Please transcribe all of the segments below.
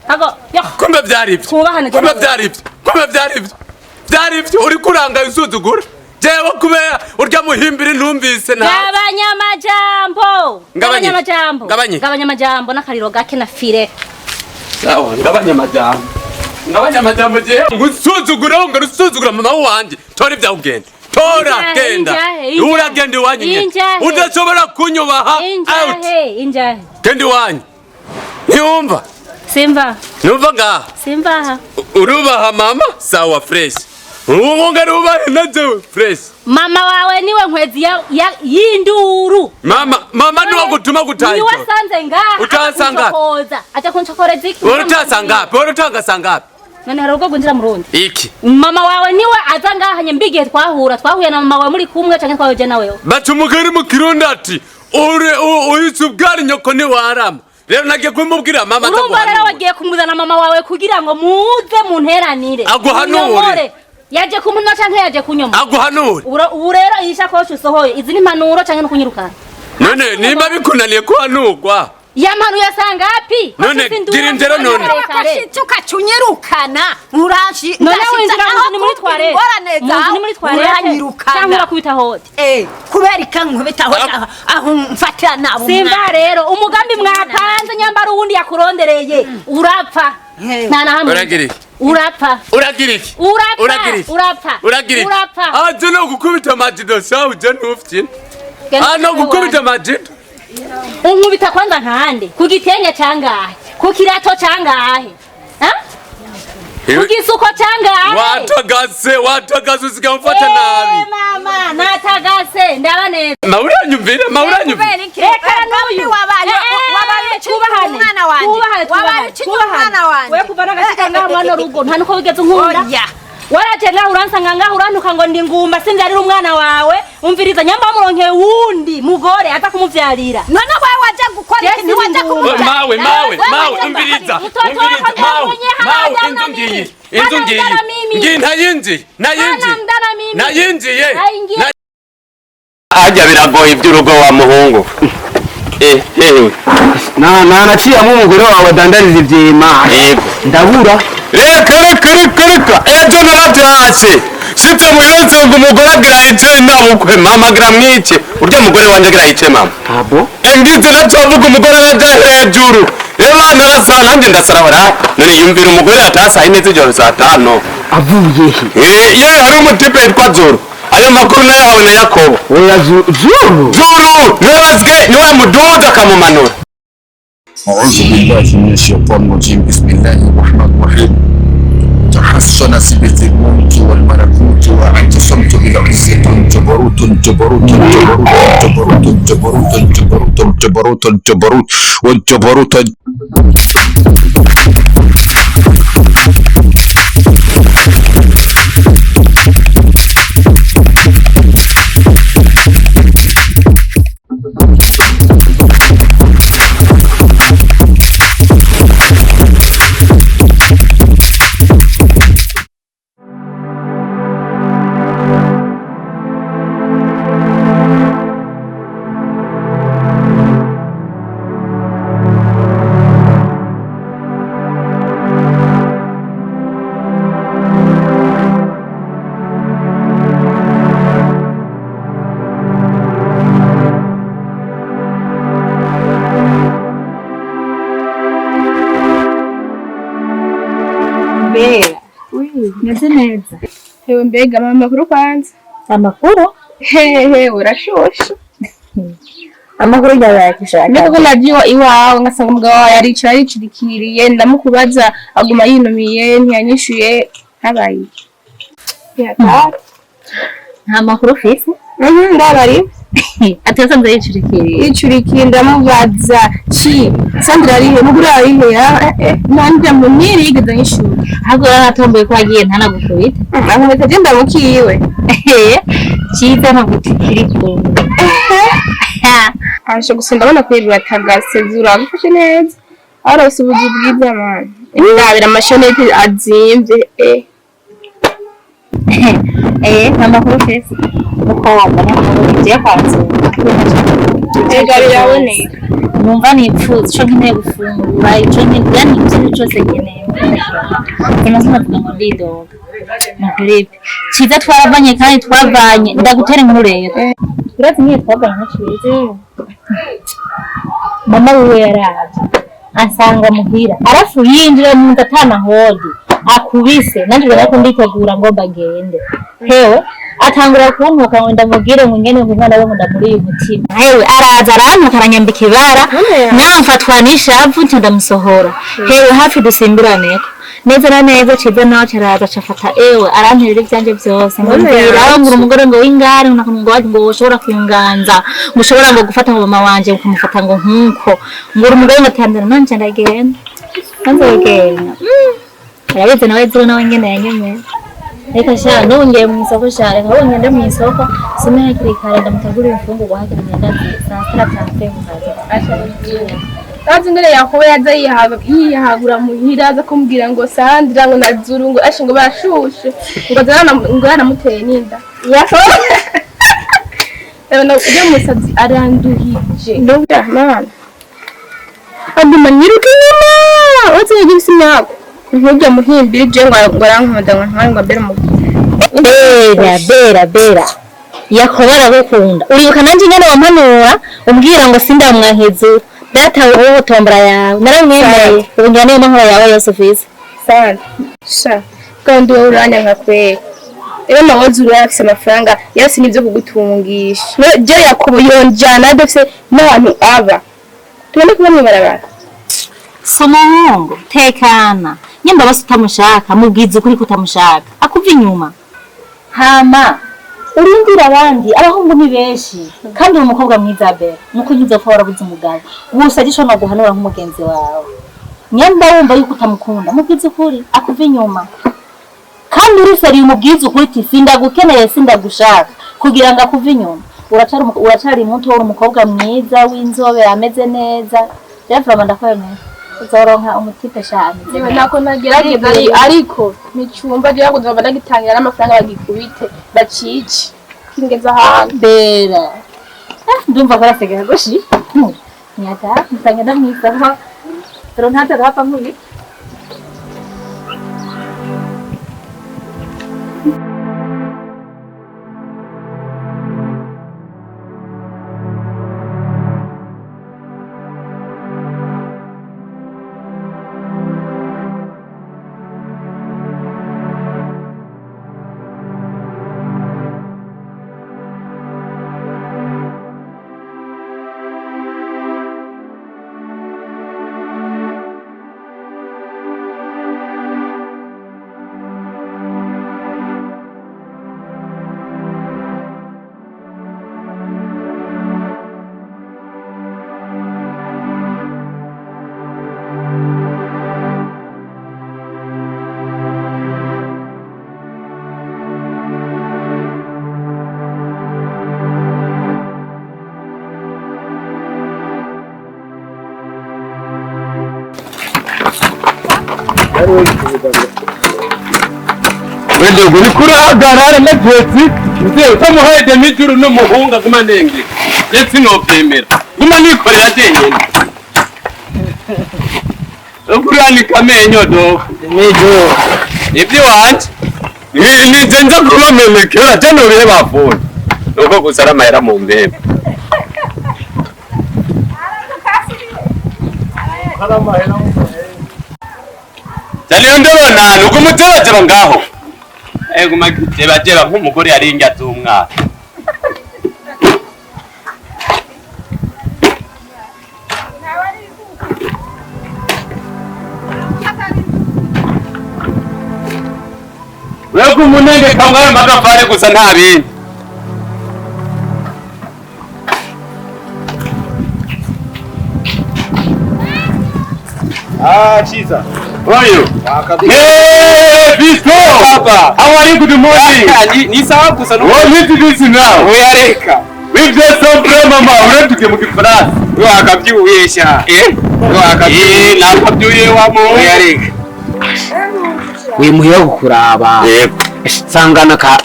Hago kumbe byaribyo kumbe byaribyo uri kuranga isuzugura jewe kubera urya muhimbira ntumvise na gabanya amajambo n'akariro gake na fire sawa ngabanya amajambo je ngusuzugura ngarusuzugura mama wanje tori bya ugenda tora genda uragenda iwanyu udashobora kunyubaha out genda iwanyu Nyumva? Simba. Nyumva nga? Simba. Urubaha mama? Sawa fresh. Umunga rubaha nazo fresh. Mama wawe niwe nkwezi y'induru. Mama niwe gutuma gutayo. Niwe sanze ngaha. Utasanga. Acha kunchokoreza iki? Utasanga. Urutanga sanga. None harugo gunjira murundi. Iki. Mama wawe niwe azanga hanye mbigiye twahuye na mama wawe muri kumwe canke twahoje nawe. Batumugari mu Kirundi ati uyitsubwari nyoko ni warama. Rero nagiye kumubwira mama ataguhanura. Urumva rero wagiye kumuzana mama wawe kugira ngo muze munteranire. Aguhanure. Yaje kumunwa canke yaje kunyoma. Aguhanure. Ubu rero ishakoshi usohoye izi ni manuro canke no kunyirukana. None nimba bikunaniye kuhanurwa. Yamanu yasanga api? None girindero none. Akashituka cunyirukana. Muranshi. None winjira mu muri tware. Mu muri tware. Uranyirukana. Cyangwa kubita hote. Kubera ikankubita hote aho mfatira nabo. Simba rero umugambi mwapanze nyambara uwundi yakurondereye. Urapfa. Nana hamwe. Urapfa. Uragiriki. Urapfa. Aje no gukubita majido sawu je ntufite. No gukubita majido. Unkubita kwanza nkande kugitenge cangahe kukirato cangahe kugisuko cangahe watagase usikamfata nabi mama natagase ndaba neza mauranyumvira reka nawe wabaye umwana wanje we kuvana gashika ngaha mwana rugo nta nuko wigeze nkunda waraje ngaho uransanga ngaho urantuka ngo ndi ngumba sinzarira umwana wawe umviriza nyamba muronke wundi mugore ata kumuvyarira none wawe waje gukora iki ni waje kumuvyarira mawe umviriza inzu ngiyi ntayinjiye ajya biragoye iby'urugo wa muhungu naciyemo umugore wawe dandariza ivyema ndabura reka ejo narabyase shitse muyoze ngo umugore agira yice nabukwe mama agira mwice urya mugore wanje agira yice mama abo ngize nacovuga umugore araja hejuru rero narasara nanjye ndasarabara none yumvira umugore atasaye neza ijoro saa 5 avuye ye hari umutipe yitwa Zoro ayo makuru nayo yawe na Yakobo oya Zoro niwe muduza akamumanura أعوذ بالله من الشيطان الرجيم بسم الله الرحمن الرحيم تحسن سبت الملك والملكوت واعتصمت بالعزة الجبروت والجبروت Neze neza. Hewe mbega mama makuru kwanza. Amakuru? Urashoshe. Amakuru yabaye kishaka. Niko nagiye iwawe ngasanga umugabo wawe yaricirikiriye ndamukubaza aguma yinumiye ntiyanyishuye habaye. Nta makuru fisi? Ndabari. Atasanze yicirikiye ndamubaza chi Sandra arihe mugura arihe nanje muniri yigeze nyishura hago yaratomboye ko agiye ntana gukubita ahumeka je ndamukiwe chiza nagukiri ko asho gusunda bana kwirura tagase zura gufashe neza arose ubuji bwiza man ndabira amashonete azimvye mama profesi uko wabona ko je kwanze egari yaboneye numva nipfuza ico nkeneye gufungura ico nkeneye yani ikintu cyose nkeneye tunasema tunavuga ndidoga nakuripe ciza twaravanye kandi twavanye ndagutera inkuru rero uretse niyo twavanye ntacize mama wiwe yaraje asanga muhira arafu yinjira mu ndatana hodi akubise nanje barako nditegura ngo bagende hewe atangura kuntuka ngo ndamubwire ngo ngene umwana we ndamuri umutima hewe araza arantuka aranyambika ibara namfatwa n'ishavu nti ndamusohora hewe hafi dusimbiraneko neza na neza cize nawe caraza cafata ewe aranterera ivyanje vyose ngumvira ngo umugore ngo w'ingare ngo ushobora kwinganza ngo ushobora ngo gufata ngo mama wanje ukamufata ngo nkuko ngo umugore ngo tandana nanje ndagenda nzogenda arabize nawe zero nawe ngene yanyemeye reka sha nongeye mu isoko sha reka wonye nda mu isoko simenya kiri kare ndamutegurira imfungurwa hakiri ngenda saa 3 mukaza Kazi ngere yakobe yaza yihagura muhira aza kumbwira ngo Sandra ngo nazuru ngo ashe ngo bashushe ngo zana muteye ninda yakobe Ebona uje musazi aranduhije ndobya mana Andi manyiruke nyuma oze yigisi myako nkujya muhimbira je ngo arankoda ngo ntwari ngo bera mu bera yakobe aragukunda uribuka nanje nyene wampanura umbwira ngo sindamwahezu data wowe tombra yawe naramwemeye ubunjane n'aho yawe yose ufise sana sha kandi wowe uranya nkakwe rero nawoze urafise amafaranga yose nivyo kugutungisha je yakubo yonjana adafise n'abantu aba tubone kuba mwibarabara somuhungu tekana nyimba basi utamushaka mubwize ukuri kutamushaka akuva inyuma hama urindira abandi abahungu ni benshi kandi umukobwa mwiza bera nuko nyizo fora buzi umugabo gusa gisho no guhanura nk'umugenzi wawe nyamba wumva yuko utamukunda mubwize ukuri akuva inyuma kandi uriferi umubwize ukuri tifinda gukeneye sinda gushaka kugira ngo akuva inyuma uracari muto uri umukobwa mwiza w'inzobe ameze neza rero ndakwemera uzoronka umutipe shane niba nako nagerageza ariko nicumba je yakuza badagitangira n'amafaranga bagikubite bacici kingeza ahantu bera ndumva ko arasegera goshi nyata mutanga ndamwisaho pero ntata rapa muri Wende guri kurahagarara n'etsi uze utamuhaye demijuru n'umuhunga kumanenge letsi no pemera guma nikorera jenyene Okurani kamenyo do nejo ibyo wanje ni zenza kubamemekera cyane bihe bafone nuko gusara mahera mu mbebe Daliyo ndabona nuko muteraje ngaho ego magiteba nk'umugore yaringa z'umwana Wego munenge kamwe magafare gusa nta bindi Chiza. Oyo. Hey, Bisto. Papa. How are you? Good morning. Ni sawa gusa no. What need to do this now? Oyareka. We've just some problem mama. We're to get mu France. Yo akabyuhesha. Yo akabyuye nakabyuye wamo. Oyareka. Wimuye gukuraba. Yego. Sangana ka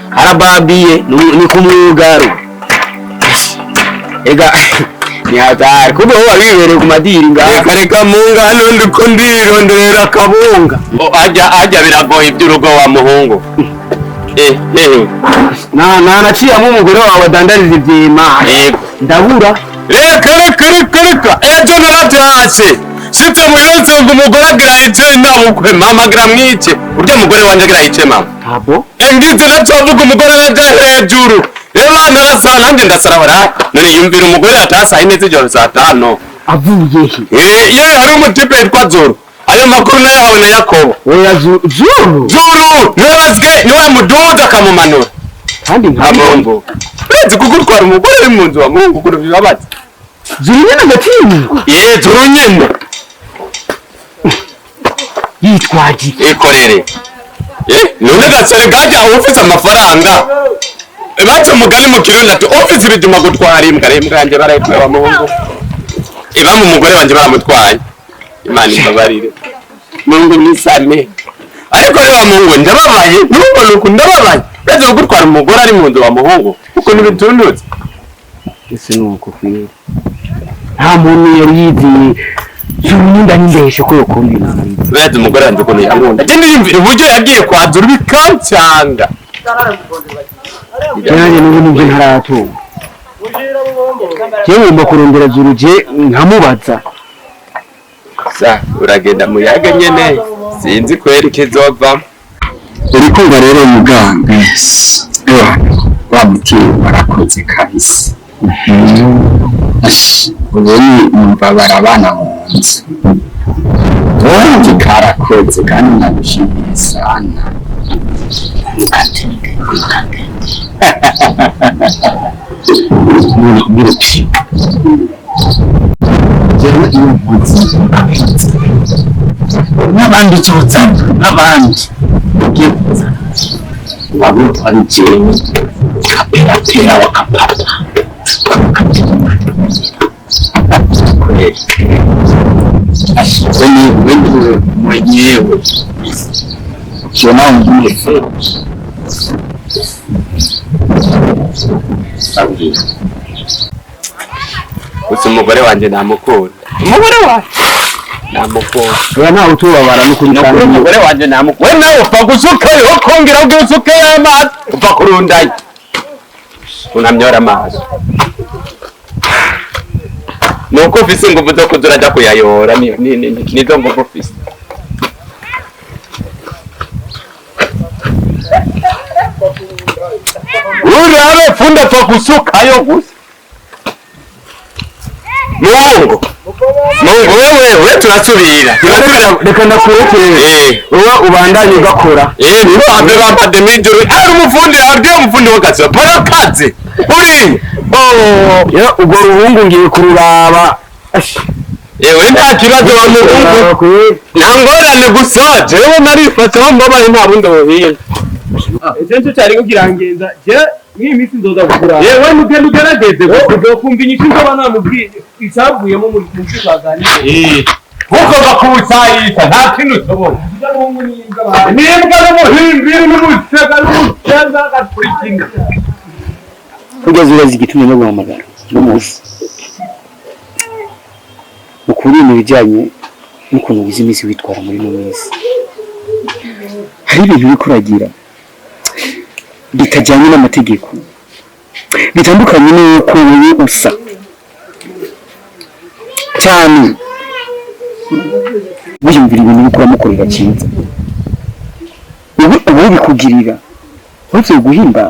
harababiye ni kumwugaro. Ega Nihadari kuko wari wibereye ku madiri ngaha. Kareka munga hano ndiko ndirondera kabunga. Ajya biragoye iby'urugo wa muhungu. Naciye mu umugore wawe dandariza ivyema. Ndabura. Reka. Ejo naravyase. Shitse muyoze ngo umugore agirayice nabukwe mama gramwice. Urya mugore wanje agirayice mama. Abo? Endize nacovuga umugore araja hejuru. Eba narasara nanje ndasarabara. None yumvira umugore atasa ineze ijoro saa 5. Avuye he? Iyo hari umutipe yitwa Zoro. Ayo makuru nayahawe na Yakobo. Oya Zoro. Nabazwe niwe muduza akamumanura. Kandi nkabombo. Uretse kugutwara umugore uri mu nzu wa Mungu kuri bibabaza. Zoro nyene gatinya. Zoro nyene. Yitwaje. Ikorere. None gasere gaje ufite amafaranga. Bacho mugari mu kirundi ati office bijuma gutwara imbwa yanje barayitwa wa Mungu. Iba mu mugore wanje baramutwaye. Imana ibabarire. Mungu nisane. Ariko rero wa Mungu ndababaye nuko nuko ndababaye. Baje gutwara umugore ari mu nzu wa Muhungu. Uko nibitundutse. Ese nuko kwiye. Nta muntu yari yizi. Zurinda nindeshe ko yokumbi nari. Baje umugore wanje ko niyamunda. Je niyumvira uburyo yagiye kwazura bikancanga. Cyane n'ubu nje ntaratunga. Je ngomba kurondera Zuruje nkamubaza. Sa uragenda muyaga nyene sinzi kweri kizova. Uri kumva rero muganga. Wa mutima barakoze kahise. Ubonye umubabara abana mu nzu. Wanje karakoze kandi nagushimiye sana. Muruti. Jewe iyo mpuzi n'abandi cyozana n'abandi ugiye kuzana wabo ari jewe kapera wakapata Asoni wewe mwenyewe ukiona wengine sawa Usi umugore wanje namukunda. Umugore wanje namukunda. Oya nta utubabara no kuri kandi umugore wanje namukunda. We nawe upfa gusuka yo kongera ubwo usuke y'amazi. Upfa kurundaye. Unamnyora amazi. Nuko ufise nguvu zo kuzuraja kuyayora nizo nguvu ufise. Urabe funda upfa gusukayo gusa. Mungu wewe turasubira reka ndakurekere uba ubandanye ugakora nibo ambe bambade mijuru ari umufundi aryo umufundi w'akazi barakaze uri ubwo ruhungu ngiye kururaba we nta kibazo wa muhungu nta ngorane gusa jewe narifata wambabaye nta bundi buhinga icyo cyari kugirangenza je n'imisi ndoza gukura yewe mugende ugerageze ukumva inyishu nzoba namubwiye isavuyemo mu by'ukaganira kuko bakubusayita nta kintu tubona nimbwa n'umuhimbi n'umusega n'umusenga agakurikina kugeza ubaza igitumye no guhamagara n'umunsi ukuri mu bijyanye n'ukuntu ugize iminsi witwara muri ino minsi hari ibintu uri kuragira bitajyanye n'amategeko bitandukanye n'uko wowe usa cyane wiyumvira ibintu uri kuramukorera cyiza ubu bikugirira uretse guhimba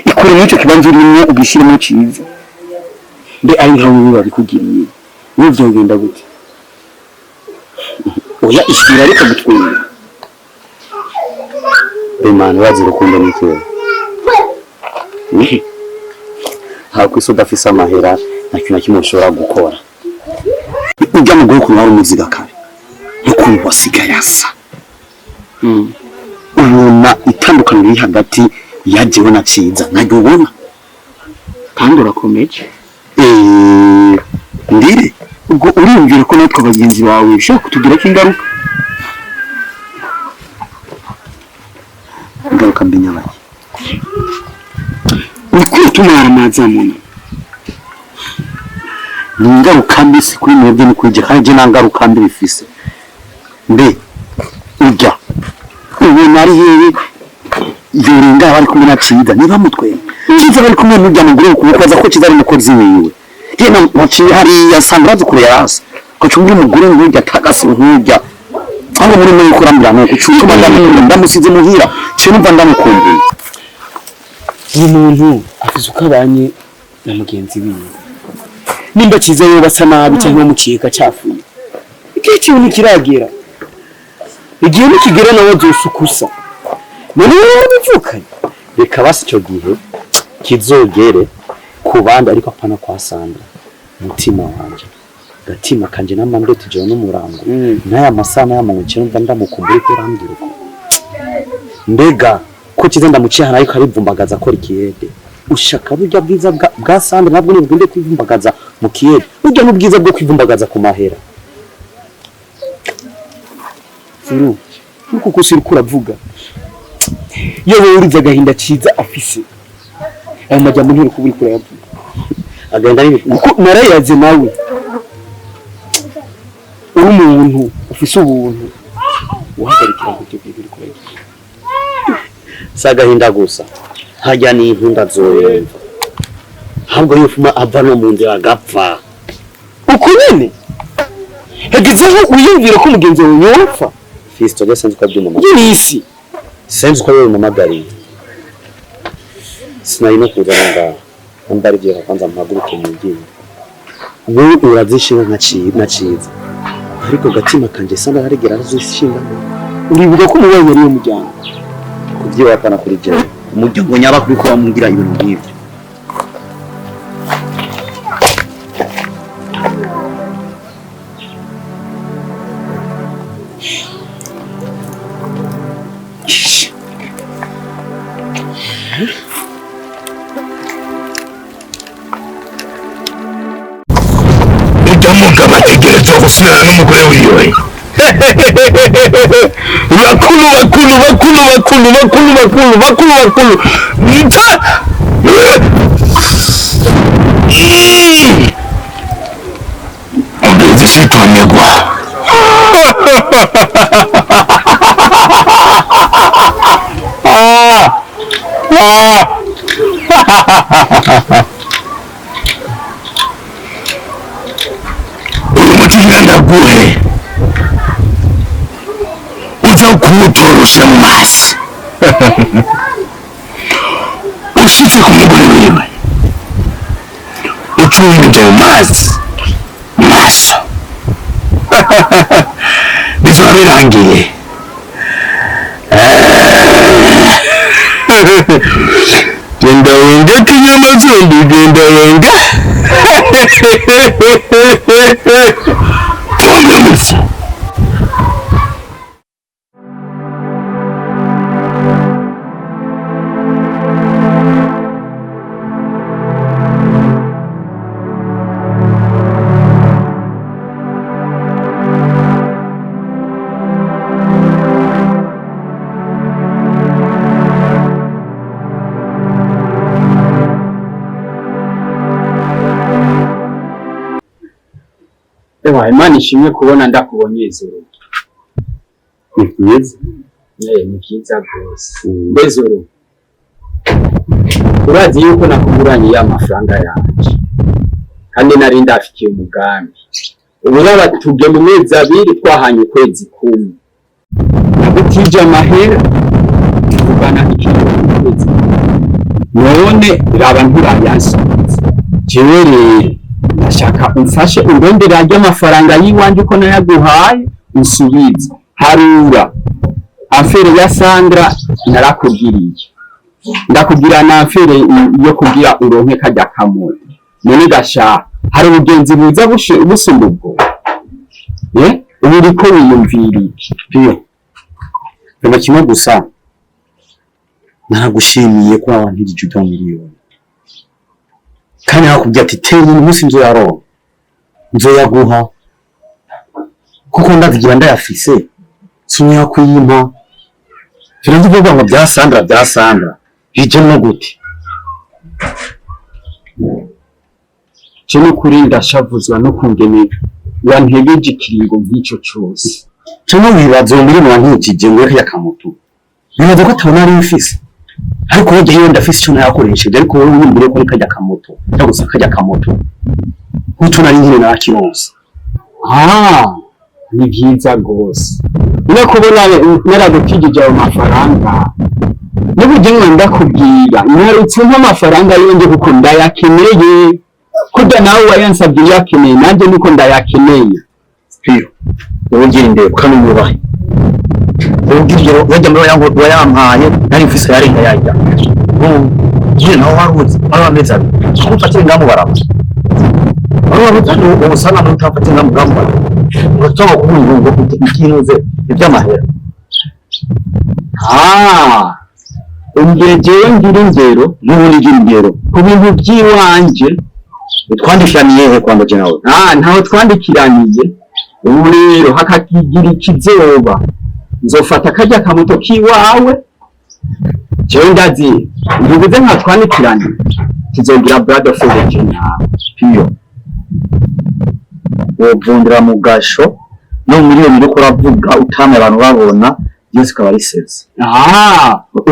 ikore n'icyo kibanza urimo ugishyiramo cyiza mbe ari nka wowe babikugiriye wowe byogenda gute oya ishyira ariko gutwira Imana wazi urukundo n'icyo ntabwo isi udafise amahera nta kintu na kimwe ushobora gukora ujya mu guhugu wari umuziga kare n'ukuntu wasigaye asa ubona itandukaniro riri hagati yajewe na Ciza ntabwo ubona kandi urakomeje ndire ubwo uriyumvira ko natwe bagenzi bawe bishobora kutugirako ingaruka ingaruka mbi nyabaye ukwiye tumara amazi amuna ni ingaruka mbi si kuri mwebwe ni kuri je kandi je nangaruka mbi bifise mbe ujya ubu nari hehe yoringa bari kumwe na Ciza niba mutwe Ciza bari kumwe n'ujya mu groupe kuko ko Ciza ari mukozi wiwe je naciye hariya sambra zukure yarasa ko cumbi umugore nk'ujya atagase nk'ujya aho muri mwe kurambira no kucuma ndamusize muhira cyo numva ndamukumbuye uyu muntu afise ukabanye na mugenzi wiwe nimba Ciza yo basa nabi cyangwa mukika cyafuye igihe cyo nikiragera igihe nikigera nawe zosukusa none bivukanye reka basi cyo gihe kizogere kubanda ariko apana kwa Sandra mutima wanje gatima kanje namande tujye n'umurango naya masana yamucye numva ndamukumbura ko rambira uko mbega ko Ciza ndamuciye hana ariko arivumbagaza ko rikiyede ushaka burya bwiza bwa Sandra nabwo nibwinde kwivumbagaza mu kiyede burya n'ubwiza bwo kwivumbagaza ku mahera Suru nuko kusiri kuravuga yewe uriza agahinda Ciza afise ayo majambo ntiri kuburi kurayavuga agenda kuko narayaze nawe uri umuntu ufise ubuntu uhagarikira gute bibiri kurayavuga sagahinda gusa hajya ni inkunda zoyumva habwo yufuma ava no mu nzira agapfa uko nyene hegezeho uyumvira ko mugenzi wawe yopfa Fisto gasanzwe kabyuma y'isi senze ko yari mamagari sinari no kuza ngaha ndari giye kwanza mpaguruke mu ngingo ubu urazishinga nka Ciza ariko gatima kanje Sandra harigera azishinga uribuka ko mubaye yari umujyana kuvyiwa kana kuri je umujyango nyaba kuri ko bamugira ibintu nk'ivyo bategereza gusubirana n'umugore wiwe bakulu nita mbezi sikwamegwa ndaguhe uza kuwutorosha mu mazi ushitse ku mugore wiwe ucumuje mu mazi maso bizoba birangiye genda wenga kinyama zombi genda wenga Ewa Imana ishimwe kubona ndakubonye izuru. Nibyiza. Ni byiza rwose. Bezuru. Urazi yuko nakuguranye y'amafaranga yanje. Kandi nari ndafikiye umugambi. Ubu n'abatuge mu mezi abiri twahanye ukwezi kumwe. Nagutije amahera tuvugana ikintu kwezi. None raba nturayansubiza. Jewe rero ndashaka umfashe urondera ry'amafaranga yiwanje uko nayaguhaye usubize harura afere ya Sandra narakubwiriye ndakubwira na afere yo kugira uronke kajya kamwe none gasha hari ubugenzi buza busumba ubwo ubu riko wiyumviriye piyo reba kimwe gusa naragushimiye ko wantije udo miliyoni kandi hakubye ati tera umunsi nzoyaguha kuko ndavugira ndayafise sinya kuyimpa turavuga ngo bya Sandra bije no gute je no kuri ndashavuzwa no kungene wantegeje ikiringo nk'ico cyose cyo wibaza muri mwankikije ngo reka kamoto bibaza ko tabona ari ifise ariko wowe iyo ndafise cyo nayakoresheje ariko wowe wimbire ko kajya kamoto cyangwa kajya kamoto uco nari nyine nakironse ni byiza gose no kubona naragutijije ayo mafaranga n'ubugenwe ndakubwira narutse nk'amafaranga yonje kuko ndayakeneye kuda nawe wayansabye yakeneye nanjye niko ndayakeneye pio wongera indeko kandi mubahe ubwiryo wajya muri yango wayampaye nari mfise yarenga yajya ngiye naho waruzi abameza ko fatira ngamu baraba abo usana mu tafatira ngamu baraba ngo toba kubungo ikinuze iby'amahera ungejeyo ngira ingero n'uburi ingero ku bintu by'iwanje twandikiraniye he kwamba je nawe ntaho twandikiraniye ubu rero hakakigira ikizoba nzofata kajya kamoto kiwawe jewe ndazi nduguze nka twandikiraniye kizogira brother for the pio wovundira mu gasho no miliyoni uri kuravuga utame abantu babona byose kaba riseze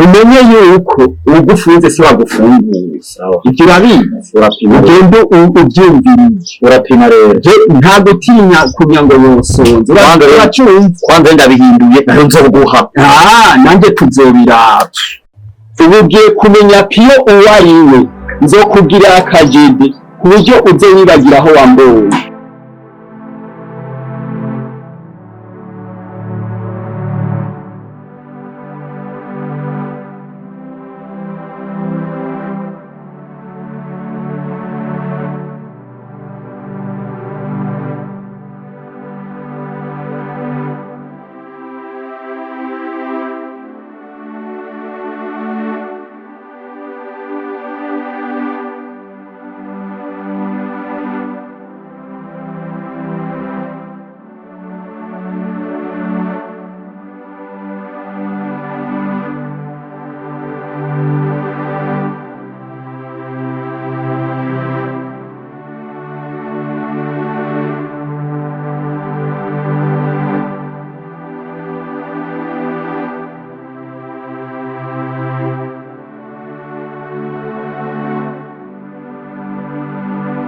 umenye yuko ugufunze si wagufunguye sawa ibyo urabizi urapima ugende ubyumvirije urapima rero je nta gutinya kugira ngo yosonze uracunze kwanza ndabihinduye naho nzoguha nanjye tuzobira ubugiye kumenya pio uwariwe nzokubwira akajede ku buryo uze wibagira aho wamboye